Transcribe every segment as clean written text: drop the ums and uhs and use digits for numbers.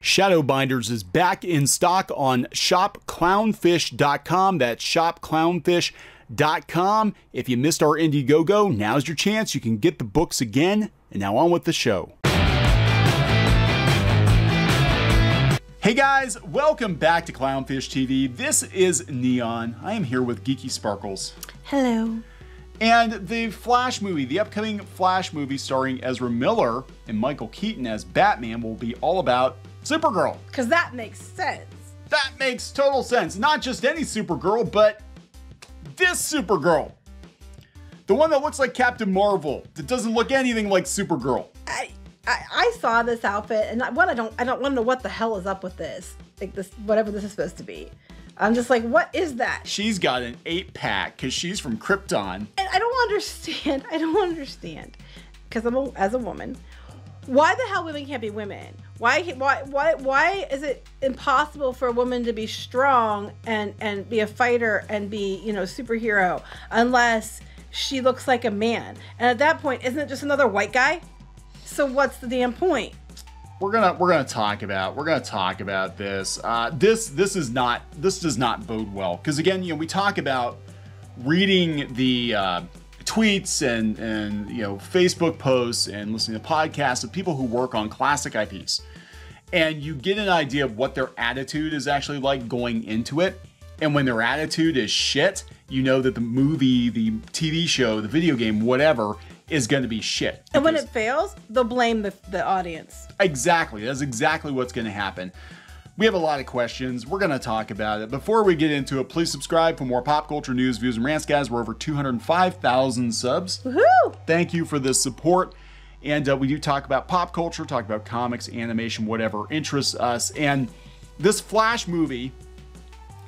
Shadowbinders is back in stock on shopclownfish.com. That's shopclownfish.com. If you missed our Indiegogo, now's your chance. You can get the books again. And now on with the show. Hey guys, welcome back to Clownfish TV. This is Neon. I am here with Geeky Sparkles. Hello. And the Flash movie, the upcoming Flash movie starring Ezra Miller and Michael Keaton as Batman, will be all about Supergirl. Because that makes sense. That makes total sense. Not just any Supergirl, but this Supergirl. The one that looks like Captain Marvel, that doesn't look anything like Supergirl. I saw this outfit, and I don't want to know what the hell is up with this. Like this, whatever this is supposed to be. I'm just like, what is that? She's got an 8-pack because she's from Krypton. And I don't understand. Because as a woman, why the hell women can't be women? Why is it impossible for a woman to be strong and be a fighter and be, superhero unless she looks like a man? And at that point, isn't it just another white guy? So what's the damn point? We're gonna talk about this. This does not bode well, because again, we talk about reading the tweets and Facebook posts and listening to podcasts of people who work on classic IPs, and you get an idea of what their attitude is actually like going into it. And when their attitude is shit, you know that the movie, the TV show, the video game, whatever, is going to be shit. And when it fails, they'll blame the audience. Exactly. That's exactly what's going to happen. We have a lot of questions. We're going to talk about it. Before we get into it, please subscribe for more pop culture news, views, and rants, guys. We're over 205,000 subs. Woohoo! Thank you for this support. And we do talk about pop culture, talk about comics, animation, whatever interests us. And this Flash movie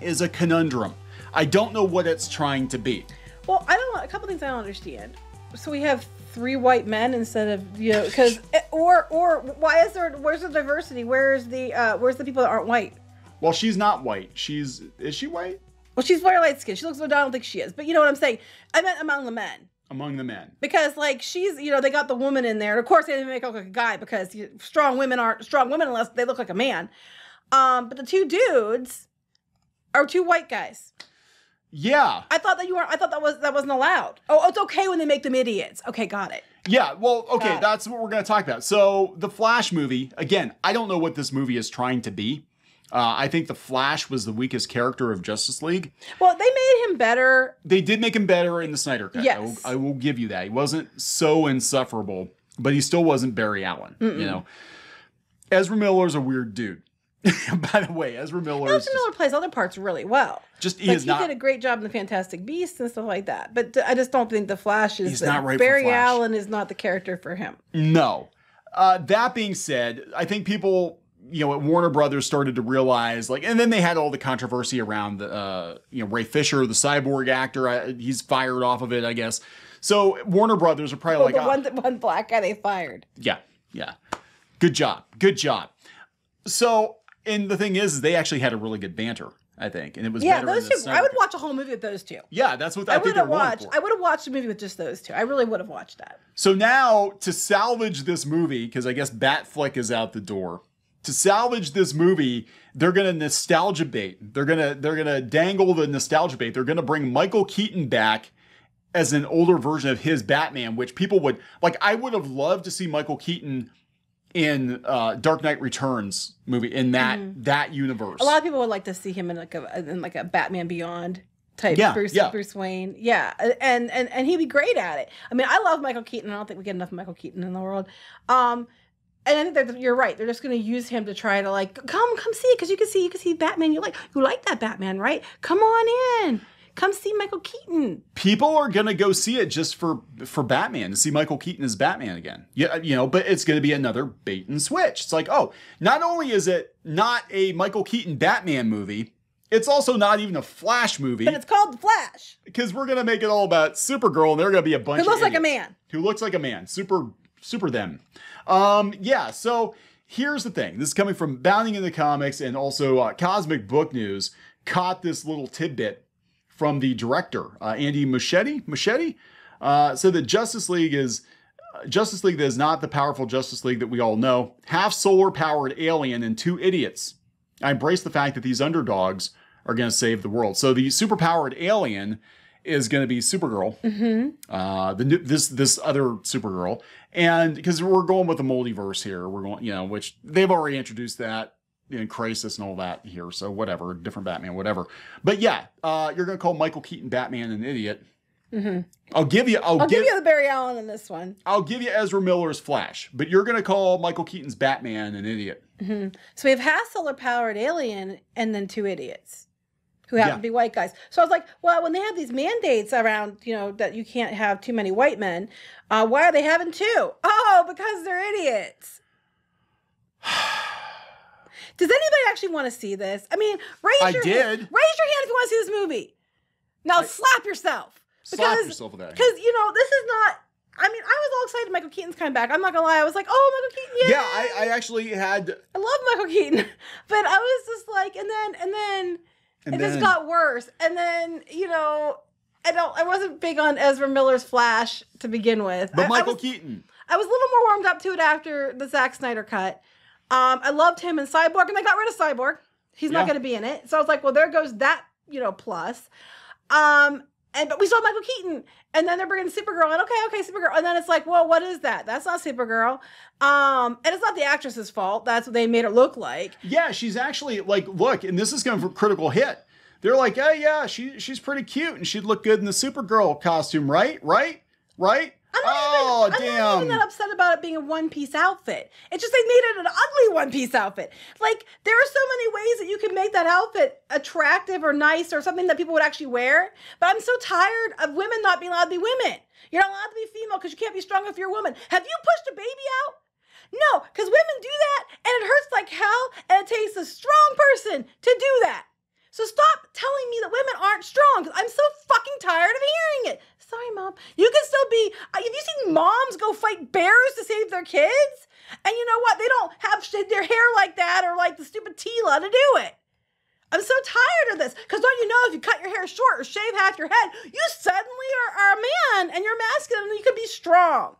is a conundrum. I don't know what it's trying to be. Well, a couple things I don't understand. So we have 3 white men instead of, because, or where's the diversity? Where's the people that aren't white? Well, she's not white. Is she white? Well, she's very light skinned. She looks, I don't think she is, but you know what I'm saying? I meant among the men. Among the men. Because she's, they got the woman in there. And of course they didn't make her look like a guy because strong women aren't strong women unless they look like a man. But the 2 dudes are 2 white guys. Yeah. I thought that wasn't allowed. Oh, it's okay when they make them idiots. Okay, got it. Yeah, well, okay, that's what we're going to talk about. So, the Flash movie, again, I don't know what this movie is trying to be. I think the Flash was the weakest character of Justice League. Well, they made him better. They did make him better in the Snyder Cut. Yes. I will give you that. He wasn't so insufferable, but he still wasn't Barry Allen, Ezra Miller's a weird dude. By the way, Ezra Miller plays other parts really well. He did a great job in the Fantastic Beasts and stuff like that. But I just don't think the Flash is. He's not right Barry for Flash. Allen is not the character for him. No. That being said, I think people, at Warner Brothers started to realize, and then they had all the controversy around the, Ray Fisher, the cyborg actor. He's fired off of it, I guess. So Warner Brothers are probably one black guy they fired. Yeah. Good job. So. And the thing is they actually had a really good banter, I think. And it was better those in the two. I would watch a whole movie with those 2. Yeah, that's what I think they're going for. I would have watched a movie with just those 2. I really would have watched that. So now, to salvage this movie, because I guess Batfleck is out the door, to salvage this movie, they're going to nostalgia bait. They're gonna dangle the nostalgia bait. They're going to bring Michael Keaton back as an older version of his Batman, which people would... I would have loved to see Michael Keaton in Dark Knight Returns movie in that universe. A lot of people would like to see him in a Batman Beyond type Bruce Wayne. Yeah. And he'd be great at it. I mean, I love Michael Keaton. I don't think we get enough Michael Keaton in the world. And I think you're right. They're just going to use him to try to come see it because you can see Batman. You like that Batman, right? Come on in. Come see Michael Keaton. People are going to go see it just for Batman, to see Michael Keaton as Batman again. Yeah, but it's going to be another bait and switch. It's not only is it not a Michael Keaton Batman movie, it's also not even a Flash movie. But it's called The Flash. Because we're going to make it all about Supergirl, and they're going to be a bunch of idiots. Who looks like a man. Super them. So here's the thing. This is coming from Bounding in the Comics, and also Cosmic Book News caught this little tidbit from the director, Andy Muschietti, so the Justice League is Justice League that is not the powerful Justice League that we all know. Half solar-powered alien and 2 idiots. I embrace the fact that these underdogs are going to save the world. So the superpowered alien is going to be Supergirl. This other Supergirl. And because we're going with the multiverse here, we're going, which they've already introduced that in Crisis and all that here. So whatever, different Batman, whatever. But yeah, you're going to call Michael Keaton Batman an idiot. I'll give you the Barry Allen in this one. I'll give you Ezra Miller's Flash, but you're going to call Michael Keaton's Batman an idiot. So we have half solar powered alien and then 2 idiots who happen to be white guys. So I was like, well, when they have these mandates around, that you can't have too many white men, why are they having 2? Oh, because they're idiots. Does anybody actually want to see this? I mean, raise your hand if you want to see this movie. Now slap yourself. Slap yourself with that. Because, this is not... I mean, I was all excited Michael Keaton's coming back. I'm not going to lie. I was like, oh, Michael Keaton, yeah. Yeah, I actually had... I love Michael Keaton. But I was just like... And then it just got worse. And then, I wasn't big on Ezra Miller's Flash to begin with. But Michael Keaton. I was a little more warmed up to it after the Zack Snyder cut. I loved him in Cyborg, and they got rid of Cyborg. He's not going to be in it. So I was like, well, there goes that, plus. But we saw Michael Keaton, and then they're bringing Supergirl, and okay, Supergirl. And then it's like, well, what is that? That's not Supergirl. And it's not the actress's fault. That's what they made her look like. Yeah, she's actually, look, and this is going for critical hit. They're like, oh, yeah, she's pretty cute, and she'd look good in the Supergirl costume, right? I'm not even that upset about it being a one-piece outfit. It's just they made it an ugly one-piece outfit. Like, there are so many ways that you can make that outfit attractive or nice or something that people would actually wear. But I'm so tired of women not being allowed to be women. You're not allowed to be female because you can't be strong if you're a woman. Have you pushed a baby out? No, because women do that, and it hurts like hell, and it takes a strong person to do that. So stop telling me that women aren't strong, because I'm so fucking tired of hearing it. Sorry, Mom. You can still be... Have you seen moms go fight bears to save their kids? And you know what? They don't have their hair like that or like the stupid Tila to do it. I'm so tired of this. Because don't you know if you cut your hair short or shave half your head, you suddenly are a man and you're masculine and you can be strong.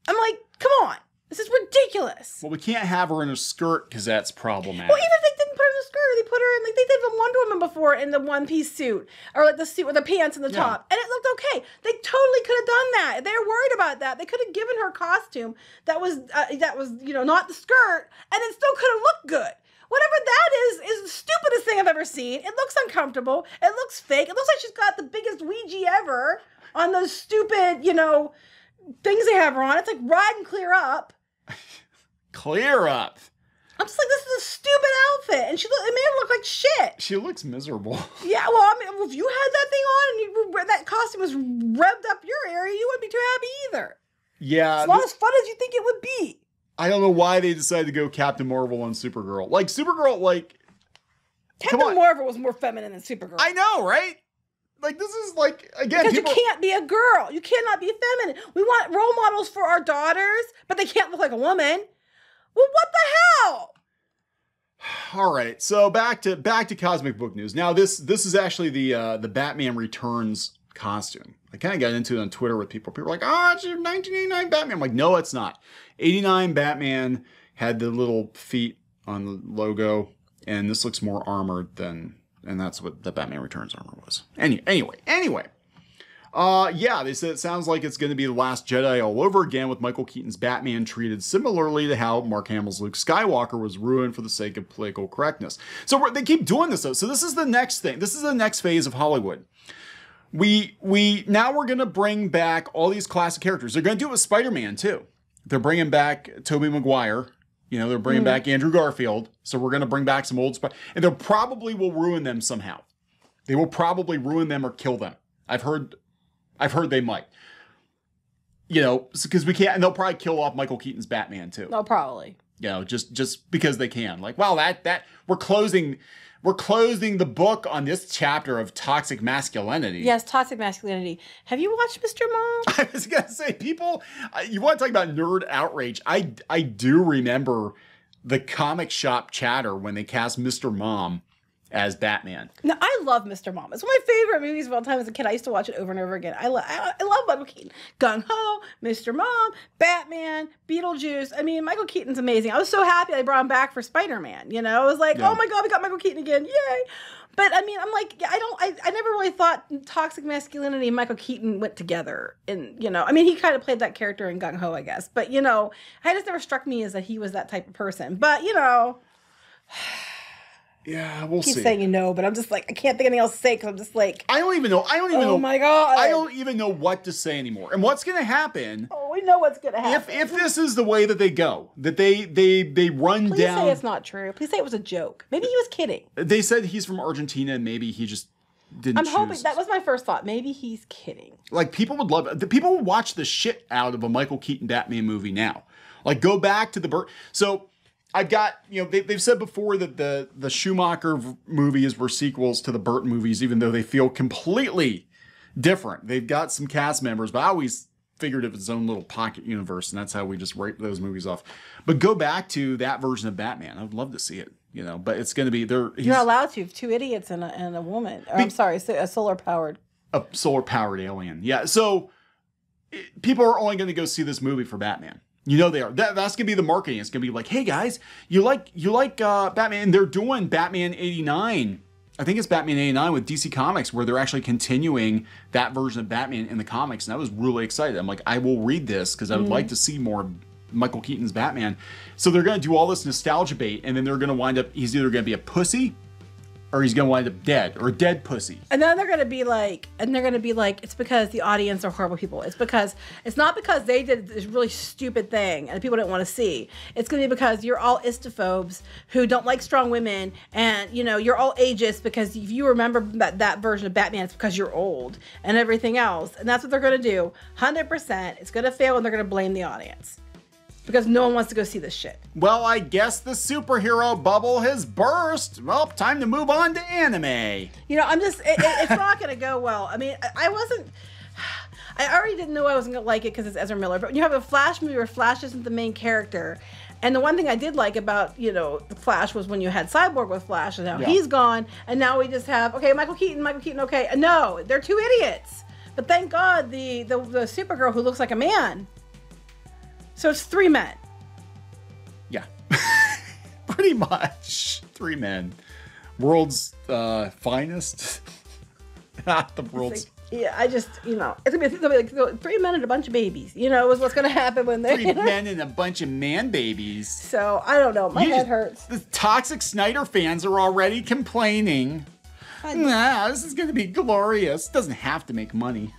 I'm like, come on. This is ridiculous. Well, we can't have her in a skirt because that's problematic. Well, even if they didn't put her in a skirt, they put her in, they did the Wonder Woman before in the one-piece suit. Or like the suit with the pants and the top. And it looked okay. They totally could have done that. If they were worried about that, they could have given her a costume that was not the skirt, and it still could have looked good. Whatever that is the stupidest thing I've ever seen. It looks uncomfortable. It looks fake. It looks like she's got the biggest Ouija ever on those stupid, things they have her on. It's like Ride and Clear Up. Clear Up. I'm just like, this is a stupid outfit. And it made her look like shit. She looks miserable. Yeah, well, I mean, if you had that thing on and that costume was revved up your area, you wouldn't be too happy either. Yeah. It's not as fun as you think it would be. I don't know why they decided to go Captain Marvel on Supergirl. Captain Marvel was more feminine than Supergirl. I know, right? This is again... Because you can't be a girl. You cannot be feminine. We want role models for our daughters, but they can't look like a woman. Well, what the hell? All right, so back to comic book news. Now, this is actually the Batman Returns costume. I kind of got into it on Twitter with people. People were like, oh, it's your 1989 Batman. I'm like, no, it's not. 89 Batman had the little feet on the logo, and this looks more armored than... And that's what the Batman Returns armor was. Anyway. Yeah, they said it sounds like it's going to be The Last Jedi all over again, with Michael Keaton's Batman treated similarly to how Mark Hamill's Luke Skywalker was ruined for the sake of political correctness. So they keep doing this, though. So this is the next thing. This is the next phase of Hollywood. Now we're going to bring back all these classic characters. They're going to do it with Spider-Man, too. They're bringing back Tobey Maguire. They're bringing back Andrew Garfield. So we're going to bring back some old and they probably will ruin them somehow. They will probably ruin them or kill them. I've heard they might. Because we can't, and they'll probably kill off Michael Keaton's Batman too. No, probably. Just because they can. That we're closing the book on this chapter of toxic masculinity. Yes, toxic masculinity. Have you watched Mr. Mom? I was going to say, people, you want to talk about nerd outrage. I do remember the comic shop chatter when they cast Mr. Mom as Batman. Now, I love Mr. Mom. It's one of my favorite movies of all time as a kid. I used to watch it over and over again. I love Michael Keaton. Gung Ho, Mr. Mom, Batman, Beetlejuice. I mean, Michael Keaton's amazing. I was so happy they brought him back for Spider-Man. You know, I was like, oh my God, we got Michael Keaton again. Yay. But I mean, I'm like, I never really thought toxic masculinity and Michael Keaton went together. And, you know, I mean, he kind of played that character in Gung Ho, I guess. But, you know, it just never struck me as that he was that type of person. But, you know. Yeah, we'll see. I keep saying you know, but I'm just like, I can't think of anything else to say because I'm just like. I don't even know. Oh my God. I don't even know what to say anymore. And what's going to happen. Oh, we know what's going to happen. If this is the way that they go, that they run Please down. Please say it's not true. Please say it was a joke. Maybe he was kidding. They said he's from Argentina and maybe he just didn't choose. Hoping, that was my first thought. Maybe he's kidding. Like, people would love it. People would watch the shit out of a Michael Keaton Batman movie now. Like, go back to the So, I've got, you know, they've said before that the Schumacher movies were sequels to the Burton movies, even though they feel completely different. They've got some cast members, but I always figured it was its own little pocket universe, and that's how we just write those movies off. But go back to that version of Batman. I'd love to see it, you know, but it's going to be there. You're not allowed to. 2 idiots and a woman. Or, I'm sorry, a solar-powered alien. Yeah, so people are only going to go see this movie for Batman. You know they are. That's going to be the marketing. It's going to be like, hey guys, you like Batman? And they're doing Batman 89. I think it's Batman 89 with DC Comics, where they're actually continuing that version of Batman in the comics. And I was really excited. I'm like, I will read this because I would like to see more Michael Keaton's Batman. So they're going to do all this nostalgia bait, and then they're going to wind up, he's either going to be a pussy or he's going to wind up dead, or a dead pussy. And then they're going to be like, it's because the audience are horrible people. It's not because they did this really stupid thing and people didn't want to see. It's going to be because you're all istophobes who don't like strong women, and, you know, you're all ageist because if you remember that version of Batman, it's because you're old and everything else. And that's what they're going to do. 100%. It's going to fail, and they're going to blame the audience. Because no one wants to go see this shit. Well, I guess the superhero bubble has burst. Well, time to move on to anime. You know, it's not going to go well. I mean, I already didn't know I wasn't going to like it because it's Ezra Miller. But when you have a Flash movie where Flash isn't the main character, and the one thing I did like about, you know, the Flash was when you had Cyborg with Flash, and now he's gone, and now we just have, okay, Michael Keaton, okay. No, they're 2 idiots. But thank God the Supergirl who looks like a man. So it's 3 men. Yeah. Pretty much. 3 men. World's finest. Not the world's... Yeah, I just, you know, it's going to be like 3 men and a bunch of babies. You know, is what's going to happen when they're... 3 men and a bunch of man babies. So, I don't know. My head hurts. The toxic Snyder fans are already complaining. Nah, this is going to be glorious. It doesn't have to make money.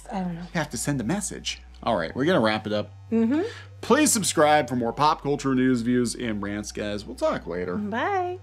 I don't know. You have to send a message. All right, we're going to wrap it up. Please subscribe for more pop culture news, views, and rants, guys. We'll talk later. Bye.